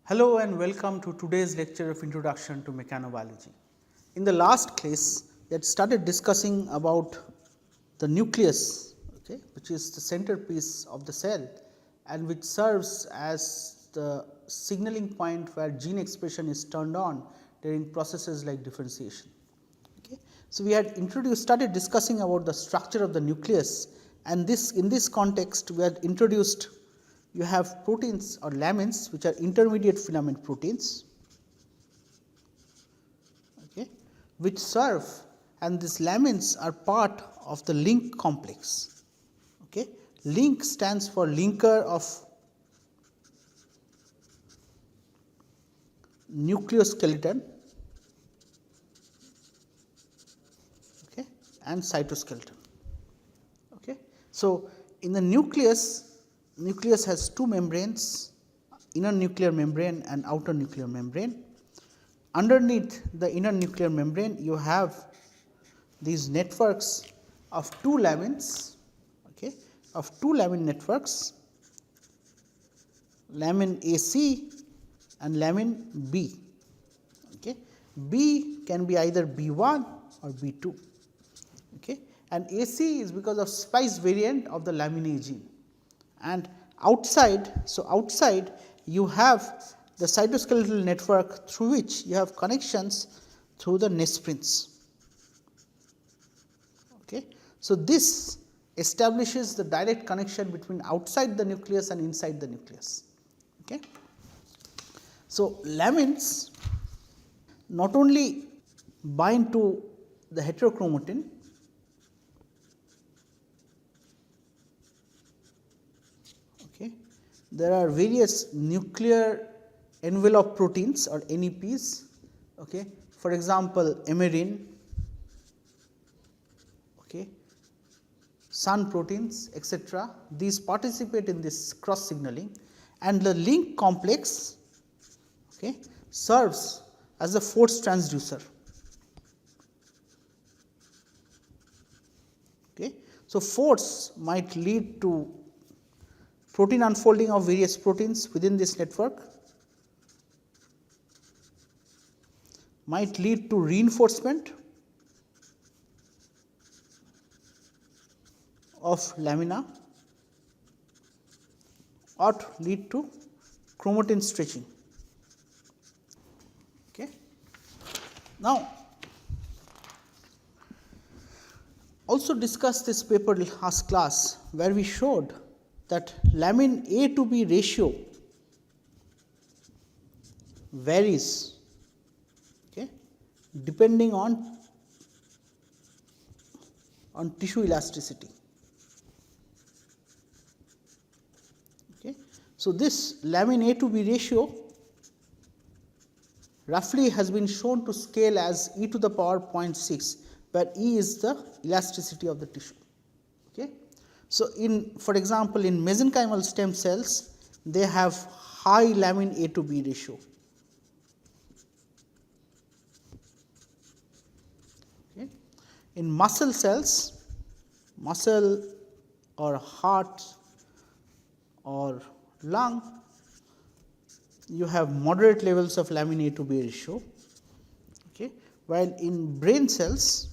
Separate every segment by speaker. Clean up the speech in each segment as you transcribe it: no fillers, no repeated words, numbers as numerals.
Speaker 1: Hello and welcome to today's lecture of Introduction to Mechanobiology. In the last class, we had started discussing about the nucleus, which is the centerpiece of the cell and which serves as the signaling point where gene expression is turned on during processes like differentiation. So, we had started discussing about the structure of the nucleus, and in this context we had introduced you have proteins or lamins which are intermediate filament proteins, which serve, and these lamins are part of the LINC complex. LINC stands for linker of nucleoskeleton and cytoskeleton. So, in the nucleus has two membranes, inner nuclear membrane and outer nuclear membrane. Underneath the inner nuclear membrane, you have these networks of two lamins, lamin networks, lamin AC and lamin B. B can be either B1 or B2, and AC is because of splice variant of the lamin A gene. And outside, outside you have the cytoskeletal network through which you have connections through the nesprins. So, this establishes the direct connection between outside the nucleus and inside the nucleus. So, lamins not only bind to the heterochromatin, there are various nuclear envelope proteins or NEPs, for example, emerin, sun proteins, etc. These participate in this cross signaling, and the LINC complex serves as a force transducer. So, force might lead to protein unfolding of various proteins within this network, might lead to reinforcement of lamina, or lead to chromatin stretching. Now, also discuss this paper last class where we showed that lamin A to B ratio varies depending on tissue elasticity. So, this lamin A to B ratio roughly has been shown to scale as e to the power 0.6, where E is the elasticity of the tissue. So, for example, in mesenchymal stem cells, they have high lamin A to B ratio. In muscle cells, muscle or heart or lung, you have moderate levels of lamin A to B ratio, while in brain cells,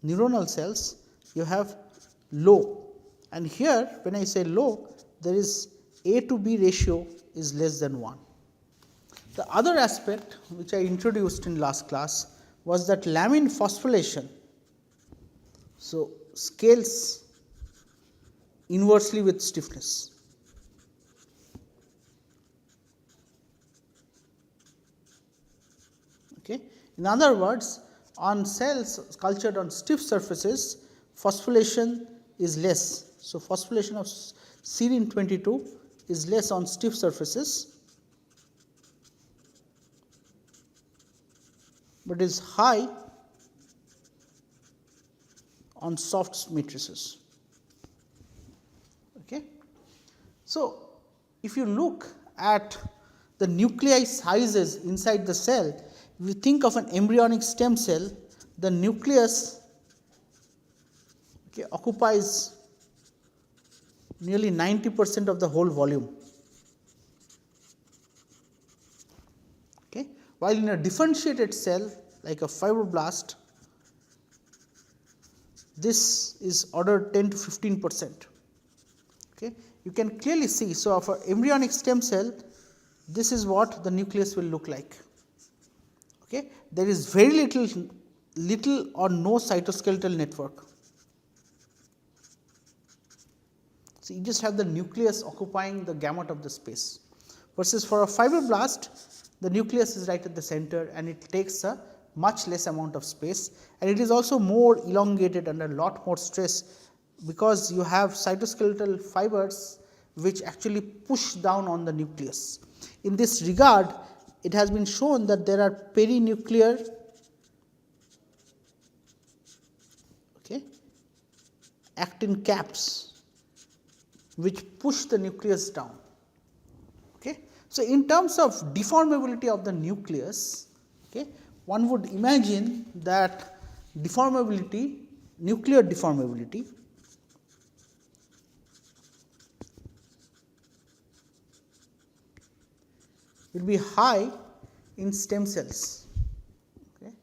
Speaker 1: neuronal cells, you have low. And here when I say low, there is A to B ratio is less than 1. The other aspect which I introduced in last class was that lamin phosphorylation scales inversely with stiffness. In other words, on cells cultured on stiff surfaces, phosphorylation is less. So, phosphorylation of serine 22 is less on stiff surfaces, but is high on soft matrices. So, if you look at the nuclei sizes inside the cell, if you think of an embryonic stem cell, the nucleus occupies nearly 90% of the whole volume. while in a differentiated cell like a fibroblast, this is order 10 to 15%. Okay. You can clearly see. So, for embryonic stem cell, this is what the nucleus will look like. Okay. There is very little or no cytoskeletal network. So, you just have the nucleus occupying the gamut of the space, versus for a fibroblast, the nucleus is right at the center and it takes a much less amount of space, and it is also more elongated under a lot more stress, because you have cytoskeletal fibers which actually push down on the nucleus. In this regard, it has been shown that there are perinuclear actin caps which push the nucleus down. Okay. So, in terms of deformability of the nucleus, one would imagine that deformability, nuclear deformability, will be high in stem cells. Okay.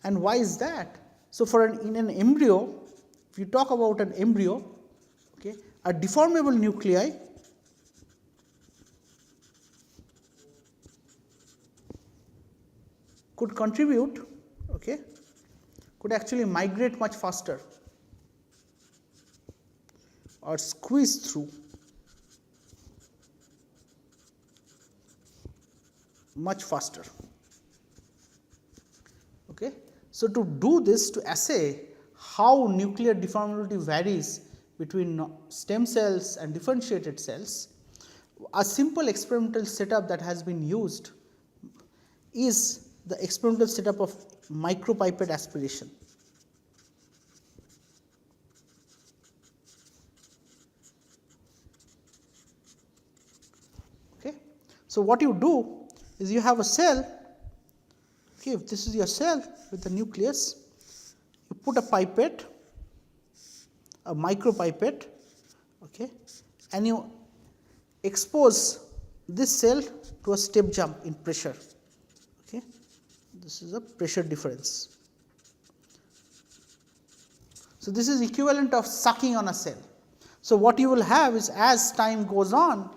Speaker 1: And why is that? So, in an embryo, if you talk about an embryo, a deformable nuclei could contribute, could actually migrate much faster or squeeze through much faster. Okay. So, to do this, to assay how nuclear deformability varies between stem cells and differentiated cells, a simple experimental setup that has been used is the experimental setup of micropipette aspiration. Okay. So, what you do is you have a cell, if this is your cell with the nucleus, you put a pipette, a micropipette, and you expose this cell to a step jump in pressure. This is a pressure difference. So, this is equivalent of sucking on a cell. So, what you will have is, as time goes on,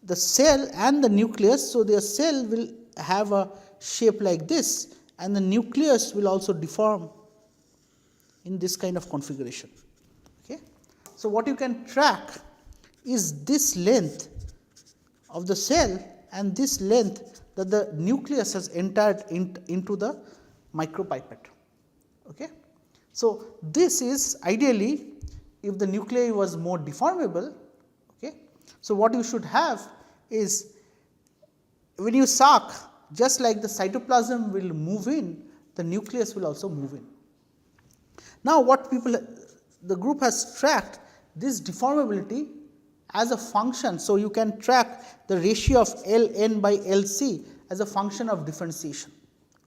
Speaker 1: the cell and the nucleus, so their cell will have a shape like this, and the nucleus will also deform in this kind of configuration. Okay. So, what you can track is this length of the cell and this length that the nucleus has entered into the micropipette. Okay. So, this is ideally if the nuclei was more deformable. Okay. So, what you should have is, when you suck, just like the cytoplasm will move in, the nucleus will also move in. Now, what the group has tracked this deformability as a function. So, you can track the ratio of Ln by Lc as a function of differentiation.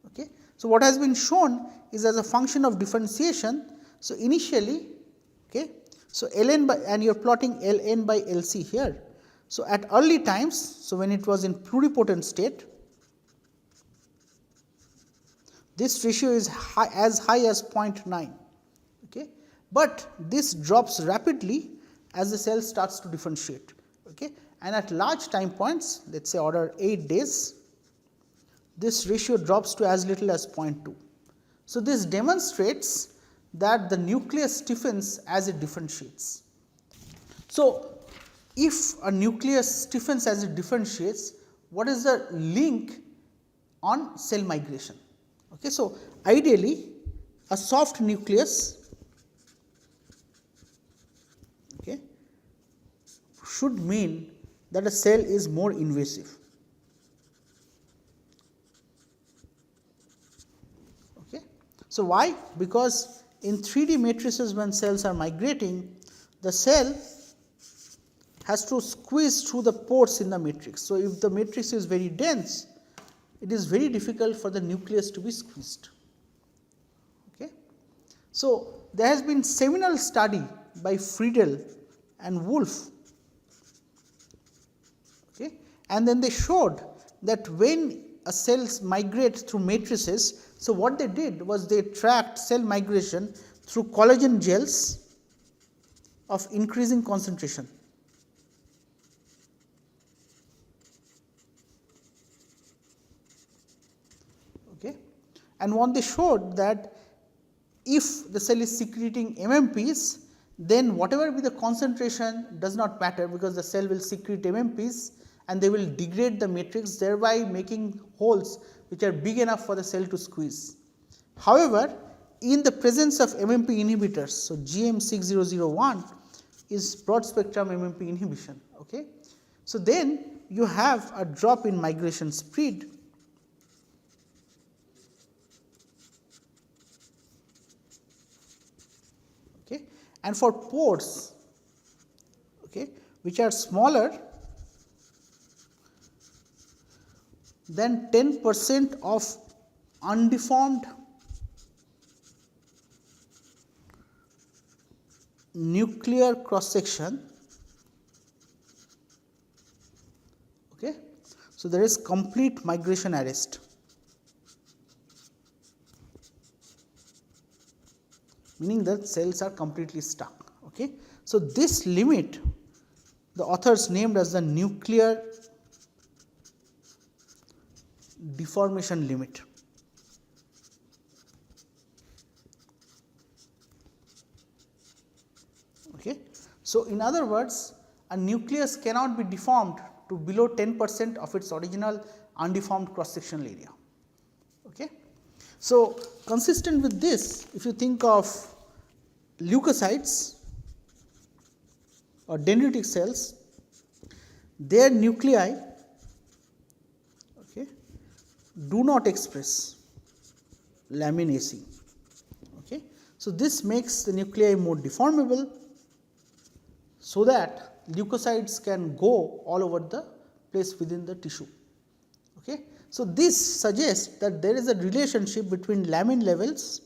Speaker 1: Okay. So, what has been shown is as a function of differentiation. So, initially, so Ln by, and you are plotting Ln by Lc here. So, at early times, so when it was in pluripotent state, this ratio is as high as 0.9, but this drops rapidly as the cell starts to differentiate, and at large time points, let us say order 8 days, this ratio drops to as little as 0.2. So, this demonstrates that the nucleus stiffens as it differentiates. So, if a nucleus stiffens as it differentiates, what is the link on cell migration? Okay. So, ideally a soft nucleus should mean that a cell is more invasive. Okay. So, why? Because in 3D matrices, when cells are migrating, the cell has to squeeze through the pores in the matrix. So, if the matrix is very dense, it is very difficult for the nucleus to be squeezed. Okay. So, there has been seminal study by Friedel and Wolf, and then they showed that when a cells migrate through matrices, so what they did was they tracked cell migration through collagen gels of increasing concentration. Okay. And what they showed that if the cell is secreting MMPs, then whatever be the concentration does not matter, because the cell will secrete MMPs and they will degrade the matrix, thereby making holes which are big enough for the cell to squeeze. However, in the presence of MMP inhibitors, so GM6001 is broad spectrum MMP inhibition. Okay. So, then you have a drop in migration speed. Okay. And for pores, okay, which are smaller than 10% of undeformed nuclear cross section. Okay. So, there is complete migration arrest, meaning that cells are completely stuck. Okay. So, this limit the authors named as the nuclear deformation limit. Okay. So, in other words, a nucleus cannot be deformed to below 10% of its original undeformed cross sectional area. Okay. So, consistent with this, if you think of leukocytes or dendritic cells, their nuclei, okay, do not express lamin AC. Okay. So, this makes the nuclei more deformable, so that leukocytes can go all over the place within the tissue. Okay. So, this suggests that there is a relationship between lamin levels,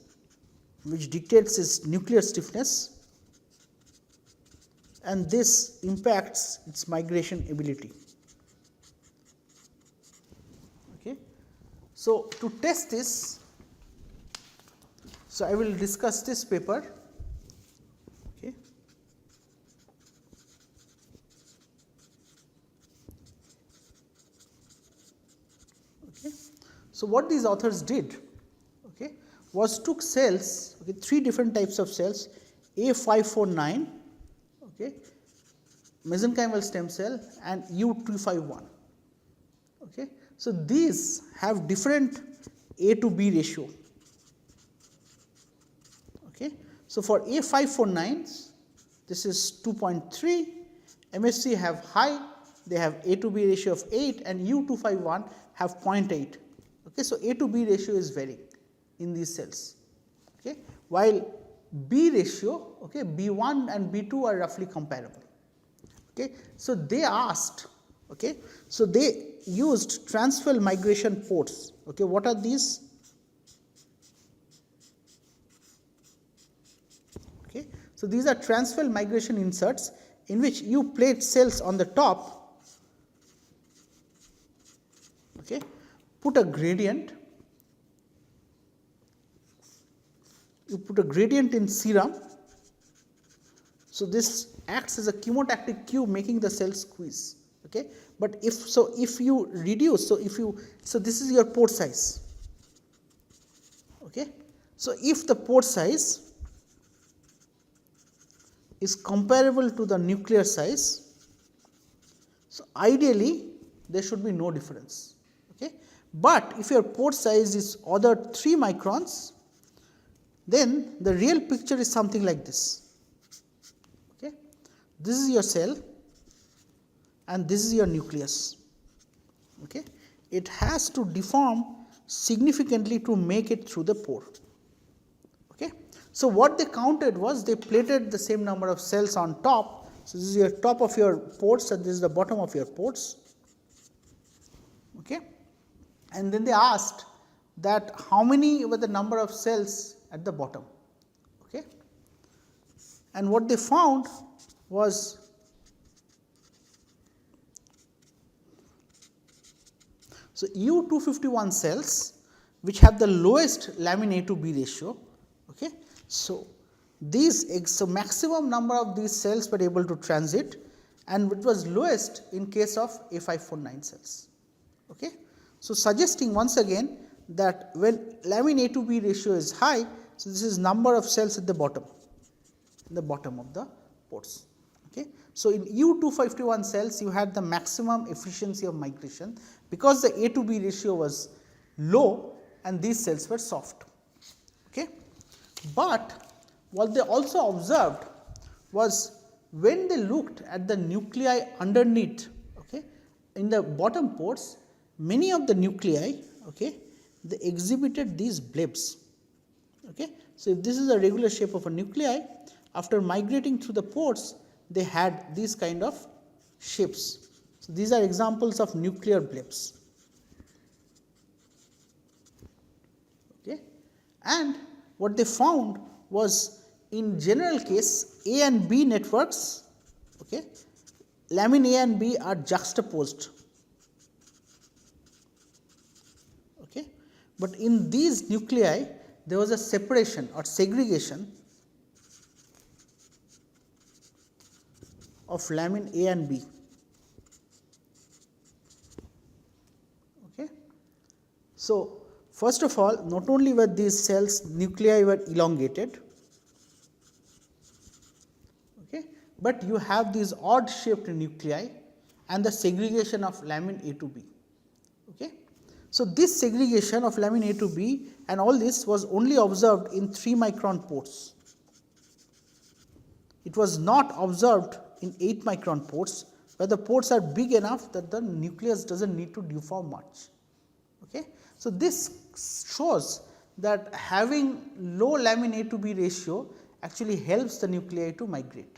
Speaker 1: which dictates its nuclear stiffness, and this impacts its migration ability. Okay. So, to test this, so I will discuss this paper. Okay. Okay. So, what these authors did, okay, was took cells, okay, 3 different types of cells, A549, okay, mesenchymal stem cell, and U251. Okay. So, these have different A to B ratio. Okay. So, for A549s, this is 2.3, MSC have high, they have A to B ratio of 8, and U251 have 0.8. Okay. So, A to B ratio is varying in these cells, okay, while B ratio, okay, B1 and B2 are roughly comparable. Okay. So, they asked, okay, so they used transfer migration ports. Okay. What are these? Okay. So, these are transfer migration inserts in which you place cells on the top, okay, put a gradient, you put a gradient in serum. So, this acts as a chemotactic cue, making the cell squeeze. Okay. But if you reduce, so this is your port size. Okay. So, if the port size is comparable to the nuclear size, so ideally there should be no difference. Okay. But if your port size is other 3 microns, then the real picture is something like this. Okay. This is your cell and this is your nucleus. Okay. It has to deform significantly to make it through the pore. Okay. So, what they counted was they plated the same number of cells on top. So, this is your top of your ports and this is the bottom of your ports. Okay. And then they asked that how many were the number of cells at the bottom. Okay. And what they found was So, U251 cells which have the lowest lamin A to B ratio. Okay. So, so maximum number of these cells were able to transit, and it was lowest in case of A549 cells. Okay. So, suggesting once again that when lamin A to B ratio is high, so this is number of cells at the bottom of the ports. Okay. So, in U251 cells you had the maximum efficiency of migration because the A to B ratio was low and these cells were soft. Okay. But what they also observed was when they looked at the nuclei underneath, okay, in the bottom ports, many of the nuclei, okay, they exhibited these blips. Okay. So, if this is a regular shape of a nuclei, after migrating through the ports, they had these kind of shapes. So, these are examples of nuclear blips. Okay. And what they found was, in general case, A and B networks, okay, lamin A and B are juxtaposed. Okay. But in these nuclei, there was a separation or segregation of lamin A and B. Okay. So, first of all, not only were these cells nuclei were elongated, okay, but you have these odd shaped nuclei and the segregation of lamin A to B. Okay. So, this segregation of lamin A to B and all this was only observed in 3 micron ports. It was not observed in 8 micron ports, where the ports are big enough that the nucleus does not need to deform much. Okay. So, this shows that having low lamin A to B ratio actually helps the nuclei to migrate.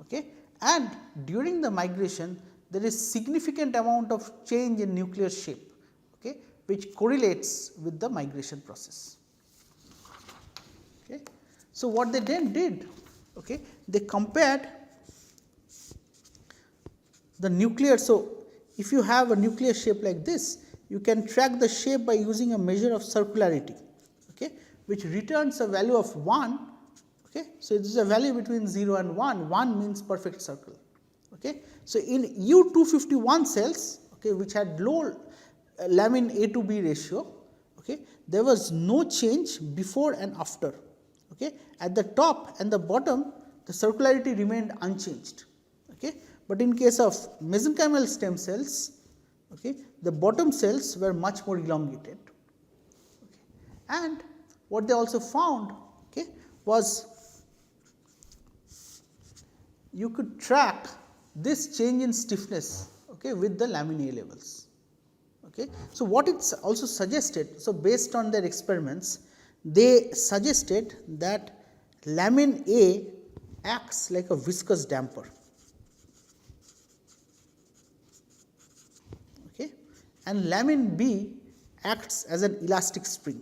Speaker 1: Okay. And during the migration, there is significant amount of change in nuclear shape, okay, which correlates with the migration process. Okay. So, what they then did, okay, they compared the nuclear. So, if you have a nuclear shape like this, you can track the shape by using a measure of circularity, okay, which returns a value of 1. Okay. So, this is a value between 0 and 1, 1 means perfect circle. Okay. So, in U251 cells, okay, which had low lamin A to B ratio, okay, there was no change before and after. Okay. At the top and the bottom, the circularity remained unchanged. Okay. But in case of mesenchymal stem cells, okay, the bottom cells were much more elongated. Okay. And what they also found, okay, was you could track this change in stiffness, okay, with the lamin A levels. Okay. So, what it also suggested, so based on their experiments, they suggested that lamin A acts like a viscous damper. Okay. And lamin B acts as an elastic spring.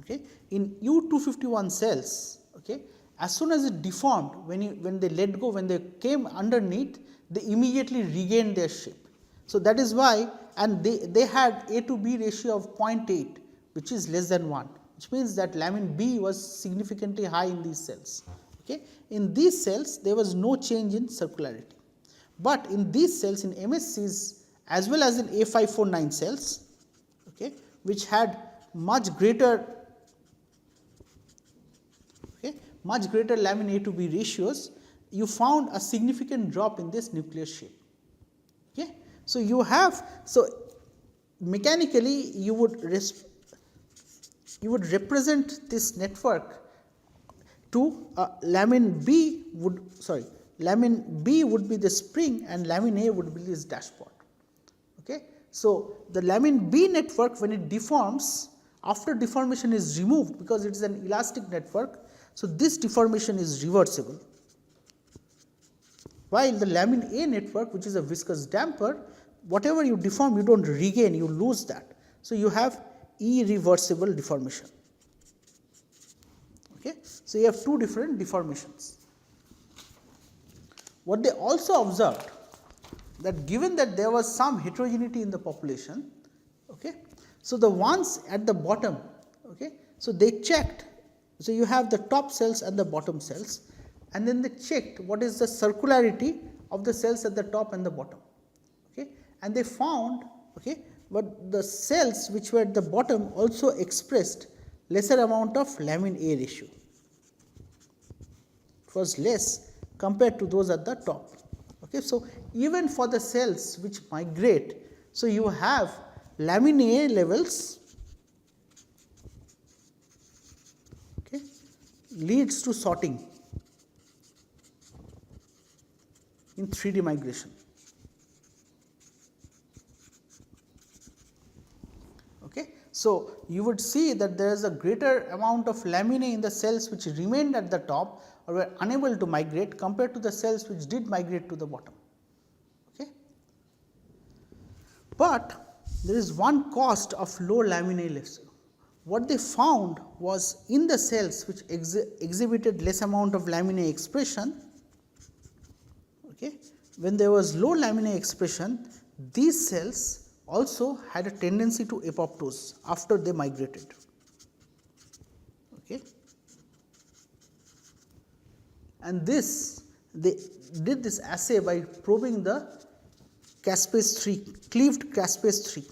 Speaker 1: Okay. In U251 cells, okay, as soon as it deformed, when they let go, when they came underneath, they immediately regained their shape. So, that is why, and they had A to B ratio of 0.8, which is less than 1, which means that lamin B was significantly high in these cells. Okay. In these cells, there was no change in circularity, but in these cells, in MSCs as well as in A549 cells, okay, which had much greater lamin A to B ratios, you found a significant drop in this nuclear shape. Okay. So, you have, so mechanically you would represent this network to lamin B would be the spring and lamin A would be this dashpot. Okay. So, the lamin B network, when it deforms, after deformation is removed, because it is an elastic network, so this deformation is reversible, while the lamin A network, which is a viscous damper, whatever you deform, you do not regain, you lose that. So, you have irreversible deformation. Okay. So, you have two different deformations. What they also observed that given that there was some heterogeneity in the population, okay, so the ones at the bottom, okay, so they checked. So, you have the top cells and the bottom cells, and then they checked what is the circularity of the cells at the top and the bottom, okay, and they found, okay, but the cells which were at the bottom also expressed lesser amount of lamin A ratio. It was less compared to those at the top. Okay. So, even for the cells which migrate, so you have lamin A levels, okay, leads to sorting in 3D migration. Okay. So, you would see that there is a greater amount of lamin A in the cells which remained at the top or were unable to migrate compared to the cells which did migrate to the bottom. Okay. But there is one cost of low lamin A levels. What they found was in the cells which exhibited less amount of lamin A expression, okay, when there was low lamin A expression, these cells also had a tendency to apoptose after they migrated. Okay. And this, they did this assay by probing the caspase 3, cleaved caspase 3,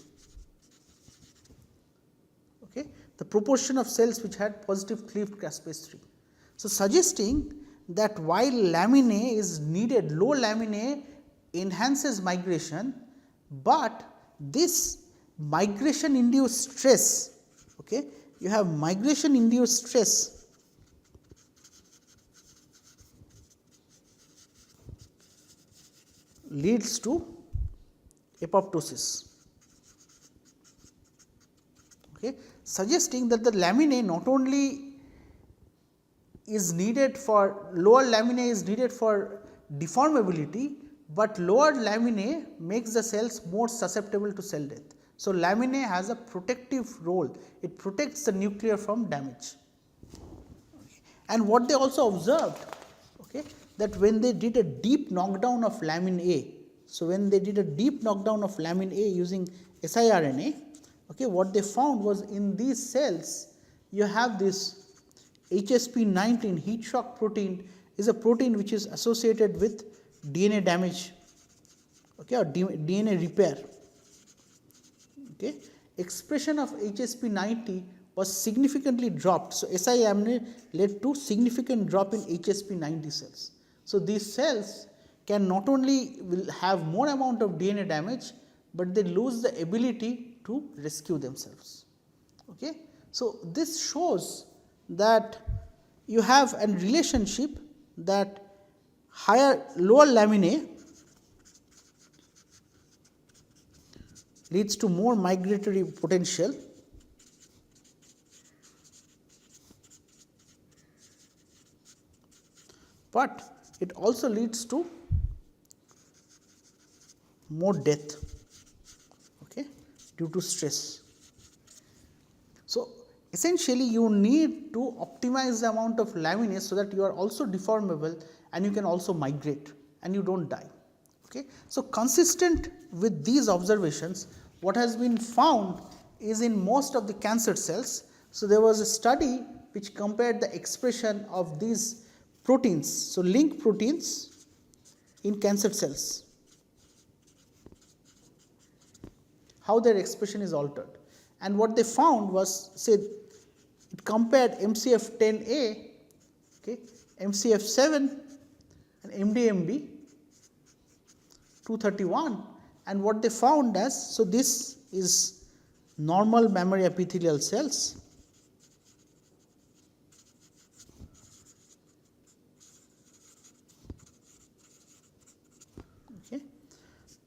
Speaker 1: okay, the proportion of cells which had positive cleaved caspase 3. So, suggesting that while lamin A is needed, low lamin A enhances migration, but this migration induced stress, okay, you have migration induced stress leads to apoptosis, okay, suggesting that the lamin A not only is needed for lower lamin A is needed for deformability, but lower lamin A makes the cells more susceptible to cell death. So, lamin A has a protective role, it protects the nuclear from damage. Okay. And what they also observed, okay, that when they did a deep knockdown of lamin A, so when they did a deep knockdown of lamin A using siRNA, okay, what they found was in these cells you have this HSP19 heat shock protein is a protein which is associated with DNA damage, okay, or DNA repair. Okay. Expression of HSP90 was significantly dropped. So, siRNA led to significant drop in HSP90 cells. So, these cells can not only will have more amount of DNA damage, but they lose the ability to rescue themselves. Okay. So, this shows that you have a relationship that lower lamin A leads to more migratory potential, but it also leads to more death, okay, due to stress. So, essentially you need to optimize the amount of lamin A so that you are also deformable and you can also migrate and you do not die. Okay. So, consistent with these observations, what has been found is in most of the cancer cells. So, there was a study which compared the expression of these proteins, so LINC proteins in cancer cells, how their expression is altered. And what they found was, say, it compared MCF10A, okay, MCF7 and MDMB 231, and what they found as, so this is normal mammary epithelial cells, okay.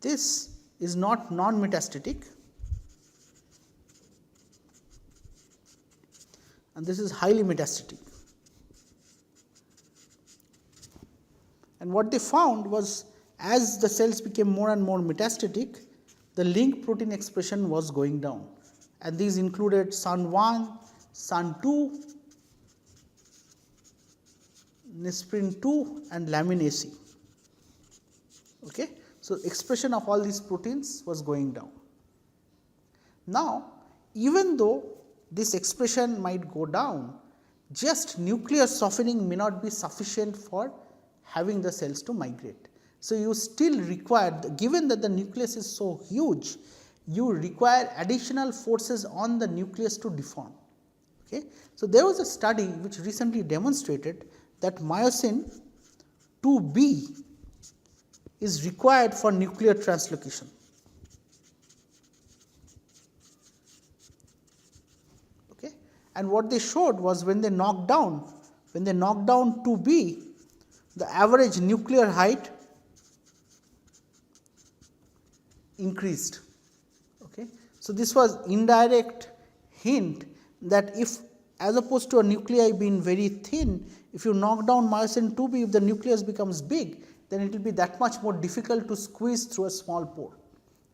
Speaker 1: This is not non-metastatic and this is highly metastatic. And what they found was, as the cells became more and more metastatic, the LINC protein expression was going down, and these included SUN1, SUN2, Nesprin 2 and lamin AC. Okay. So, expression of all these proteins was going down. Now, even though this expression might go down, just nuclear softening may not be sufficient for having the cells to migrate. So, you still require, given that the nucleus is so huge, you require additional forces on the nucleus to deform. Okay. So, there was a study which recently demonstrated that myosin 2B is required for nuclear translocation. Okay. And what they showed was when they knocked down 2B, the average nuclear height increased. Okay. So, this was indirect hint that if, as opposed to a nuclei being very thin, if you knock down myosin 2B, if the nucleus becomes big, then it will be that much more difficult to squeeze through a small pore.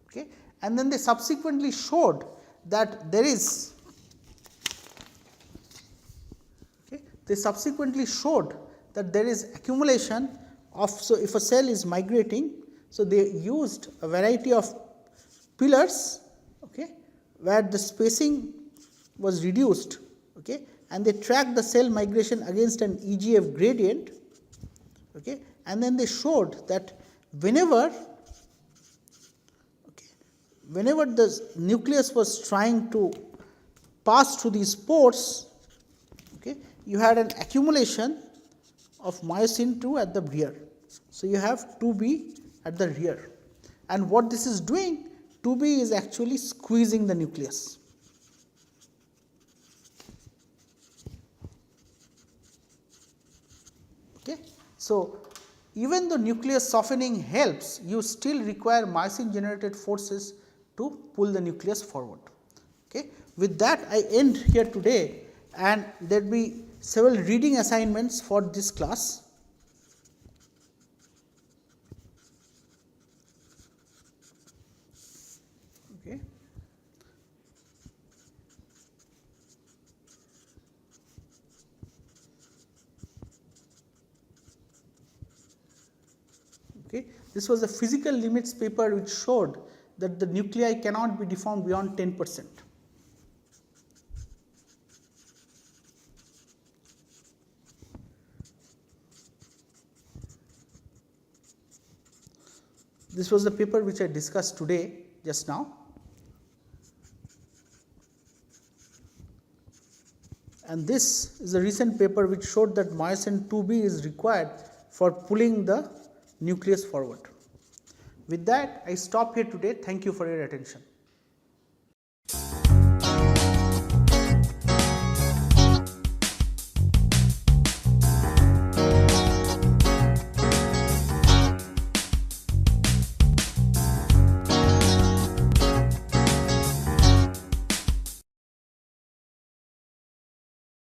Speaker 1: Okay. And then they subsequently showed that there is, accumulation of, so if a cell is migrating, so they used a variety of pillars, okay, where the spacing was reduced, okay, and they tracked the cell migration against an EGF gradient, okay, and then they showed that whenever the nucleus was trying to pass through these pores, okay, you had an accumulation of myosin 2 at the rear. So, you have 2B at the rear, and what this is doing, 2B is actually squeezing the nucleus. Okay. So, even though nuclear softening helps, you still require myosin generated forces to pull the nucleus forward. Okay. With that, I end here today, and there will be several reading assignments for this class. Okay. Okay. This was a physical limits paper which showed that the nuclei cannot be deformed beyond 10%. This was the paper which I discussed today just now, and this is a recent paper which showed that myosin 2B is required for pulling the nucleus forward. With that, I stop here today. Thank you for your attention.